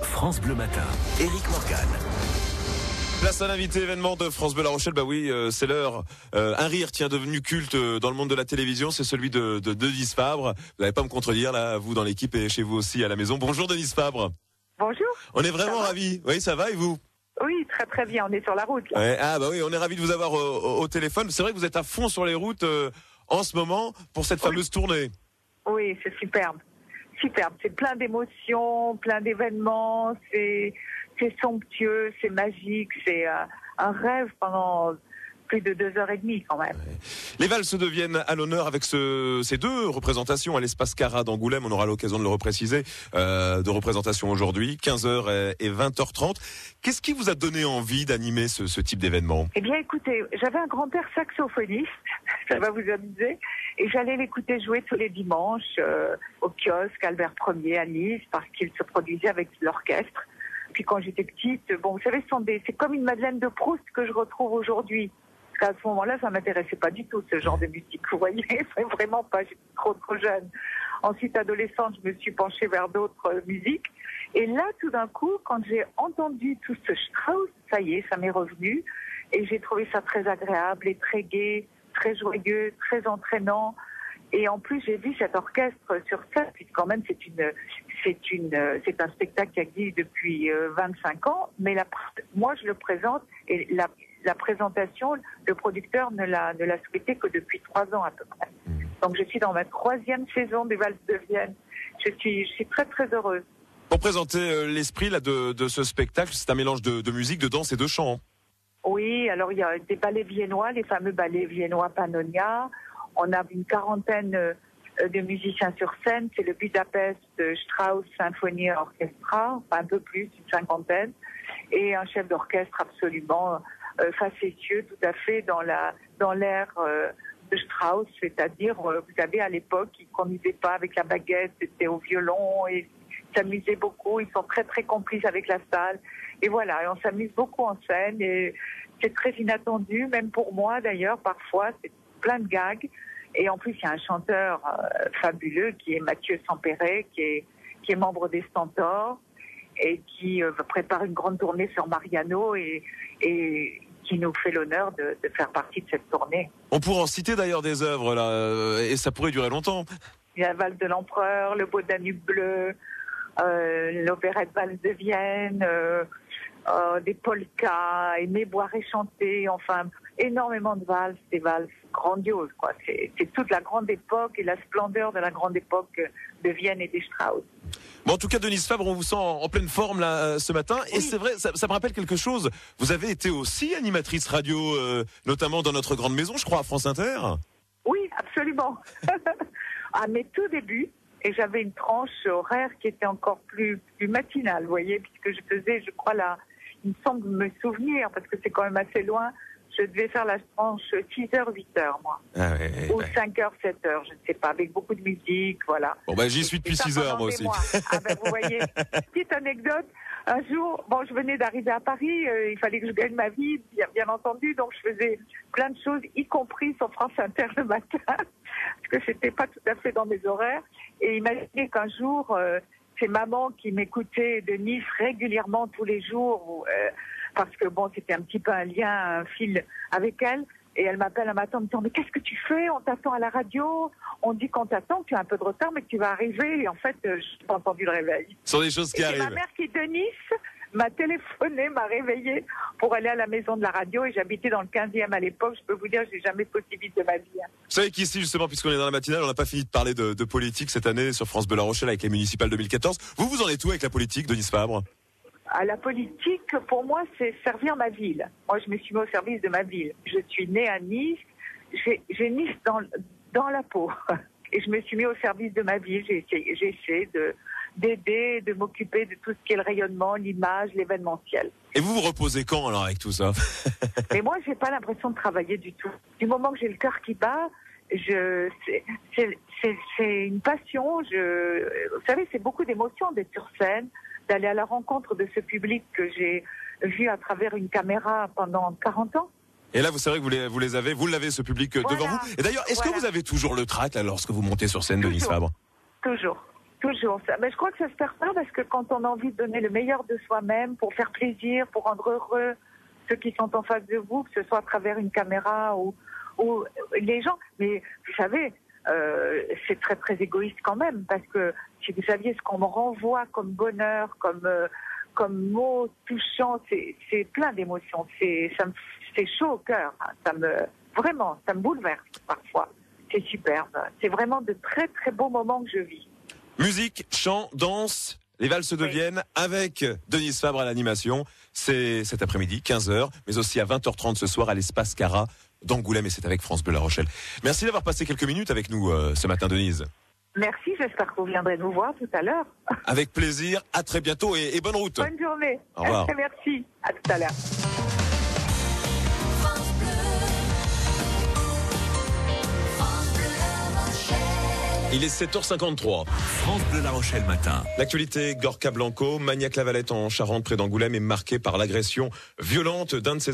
France Bleu Matin, Éric Morgan. Place à l'invité événement de France Bleu La Rochelle. Bah oui, c'est l'heure. Un rire devenu culte dans le monde de la télévision, c'est celui de Denise Fabre. Vous n'allez pas me contredire là, vous dans l'équipe et chez vous aussi à la maison. Bonjour Denise Fabre. Bonjour. On est vraiment ravis. Oui, ça va et vous? Oui, très très bien. On est sur la route là. Ouais, ah bah oui, on est ravis de vous avoir au téléphone. C'est vrai que vous êtes à fond sur les routes en ce moment pour cette fameuse tournée. Oui, c'est superbe. Superbe. C'est plein d'émotions, plein d'événements. C'est somptueux, c'est magique, c'est un rêve pendant plus de 2h30 quand même. Ouais. Les valses deviennent à l'honneur avec ces deux représentations à l'Espace Cara d'Angoulême. On aura l'occasion de le repréciser, de représentation aujourd'hui, 15h et 20h30. Qu'est-ce qui vous a donné envie d'animer ce type d'événement? Eh bien écoutez, j'avais un grand-père saxophoniste, ça va vous amuser, et j'allais l'écouter jouer tous les dimanches au kiosque Albert Ier à Nice parce qu'il se produisait avec l'orchestre. Puis quand j'étais petite, bon, vous savez, c'est comme une Madeleine de Proust que je retrouve aujourd'hui. Parce qu'à ce moment-là, ça m'intéressait pas du tout, ce genre de musique. Vous voyez, vraiment pas, j'étais trop jeune. Ensuite, adolescente, je me suis penchée vers d'autres musiques. Et là, tout d'un coup, quand j'ai entendu tout ce Strauss, ça y est, ça m'est revenu. Et j'ai trouvé ça très agréable et très gai, très joyeux, très entraînant. Et en plus, j'ai vu cet orchestre sur scène, puisque quand même c'est un spectacle qui existe depuis 25 ans, mais moi je le présente et la présentation, le producteur ne l'a souhaité que depuis 3 ans à peu près. Donc je suis dans ma 3e saison des Valses de Vienne. Je suis très très heureuse. Pour présenter l'esprit là de ce spectacle, c'est un mélange de musique, de danse et de chant. Oui, alors il y a des ballets viennois, les fameux ballets viennois Pannonia. On a une quarantaine de musiciens sur scène. C'est le Budapest Strauss Symphony Orchestra, enfin un peu plus, une 50aine, et un chef d'orchestre absolument facétieux, tout à fait dans l'ère de Strauss, c'est-à-dire, vous savez, à l'époque, ils ne conduisaient pas avec la baguette, c'était au violon, et ils s'amusaient beaucoup, ils sont très très complices avec la salle, et voilà, et on s'amuse beaucoup en scène, et c'est très inattendu, même pour moi d'ailleurs, parfois, c'est plein de gags. Et en plus, il y a un chanteur fabuleux qui est Mathieu Sampéret, qui est membre des Stentors et qui prépare une grande tournée sur Mariano et qui nous fait l'honneur de faire partie de cette tournée. On pourrait en citer d'ailleurs des œuvres là, et ça pourrait durer longtemps. Il y a la Valse de l'Empereur, le Beau Danube bleu, l'opérette Valse de Vienne, des polkas, Aimer, boire et chanter, enfin énormément de valses, des valses grandioses, quoi. C'est toute la grande époque et la splendeur de la grande époque de Vienne et des Strauss. Bon, en tout cas, Denise Fabre, on vous sent en pleine forme là ce matin. Et oui. C'est vrai, ça me rappelle quelque chose. Vous avez été aussi animatrice radio, notamment dans notre grande maison, je crois, à France Inter. Oui, absolument. À mes tout débuts, et j'avais une tranche horaire qui était encore plus matinale, vous voyez, puisque je faisais, je crois, il me semble me souvenir, parce que c'est quand même assez loin, je devais faire la tranche 6h, 8h, moi. Ah ouais, ou 5h, 7h, je ne sais pas, avec beaucoup de musique, voilà. Bon, j'y suis depuis 6h, moi aussi. Ah vous voyez, petite anecdote, un jour, je venais d'arriver à Paris, il fallait que je gagne ma vie, bien entendu, donc je faisais plein de choses, y compris sur France Inter le matin, parce que c'était pas tout à fait dans mes horaires. Et imaginez qu'un jour, c'est maman qui m'écoutait de Nice régulièrement tous les jours, parce que c'était un petit peu un lien, un fil avec elle. Et elle m'appelle un matin en me disant, mais qu'est-ce que tu fais? On t'attend à la radio, on dit qu'on t'attend, tu as un peu de retard, mais que tu vas arriver. Et en fait, je n'ai pas entendu le réveil. Ce sont des choses qui arrivent. C'est ma mère qui, de Nice, m'a téléphoné, m'a réveillée pour aller à la maison de la radio. Et j'habitais dans le 15e à l'époque. Je peux vous dire, je n'ai jamais fait aussi vite de ma vie. Vous savez qu'ici, justement, puisqu'on est dans la matinale, on n'a pas fini de parler de politique cette année sur France Bleu La Rochelle avec les municipales 2014. Vous en êtes où avec la politique, Denise Fabre? À la politique, pour moi, c'est servir ma ville. Moi, je me suis mis au service de ma ville. Je suis née à Nice. J'ai Nice dans la peau. Et je me suis mis au service de ma ville. J'ai essayé d'aider, de m'occuper de tout ce qui est le rayonnement, l'image, l'événementiel. Et vous reposez quand, alors, avec tout ça? Mais moi, j'ai pas l'impression de travailler du tout. Du moment que j'ai le cœur qui bat, c'est une passion. Vous savez, c'est beaucoup d'émotions d'être sur scène, d'aller à la rencontre de ce public que j'ai vu à travers une caméra pendant 40 ans. Et là, vous savez que vous l'avez ce public devant vous. Et d'ailleurs, est-ce que vous avez toujours le trac là, lorsque vous montez sur scène, Denise Fabre? Toujours. Toujours ça. Mais je crois que ça se perd pas parce que quand on a envie de donner le meilleur de soi-même pour faire plaisir, pour rendre heureux ceux qui sont en face de vous, que ce soit à travers une caméra ou les gens. Mais vous savez, c'est très très égoïste quand même parce que si vous saviez ce qu'on me renvoie comme bonheur, comme mots touchants, c'est plein d'émotions. C'est chaud au cœur. Hein. Ça me bouleverse parfois. C'est superbe. C'est vraiment de très très beaux moments que je vis. Musique, chant, danse, les valses de Vienne avec Denise Fabre à l'animation. C'est cet après-midi, 15h, mais aussi à 20h30 ce soir à l'Espace Cara d'Angoulême et c'est avec France Bleu La Rochelle. Merci d'avoir passé quelques minutes avec nous ce matin, Denise. Merci, j'espère que vous viendrez nous voir tout à l'heure. Avec plaisir, à très bientôt et bonne route. Bonne journée. Au revoir. Merci, à tout à l'heure. Il est 7h53. France Bleu La Rochelle matin. L'actualité Gorka Blanco, Magnac-la-Valette en Charente près d'Angoulême est marquée par l'agression violente d'un de ses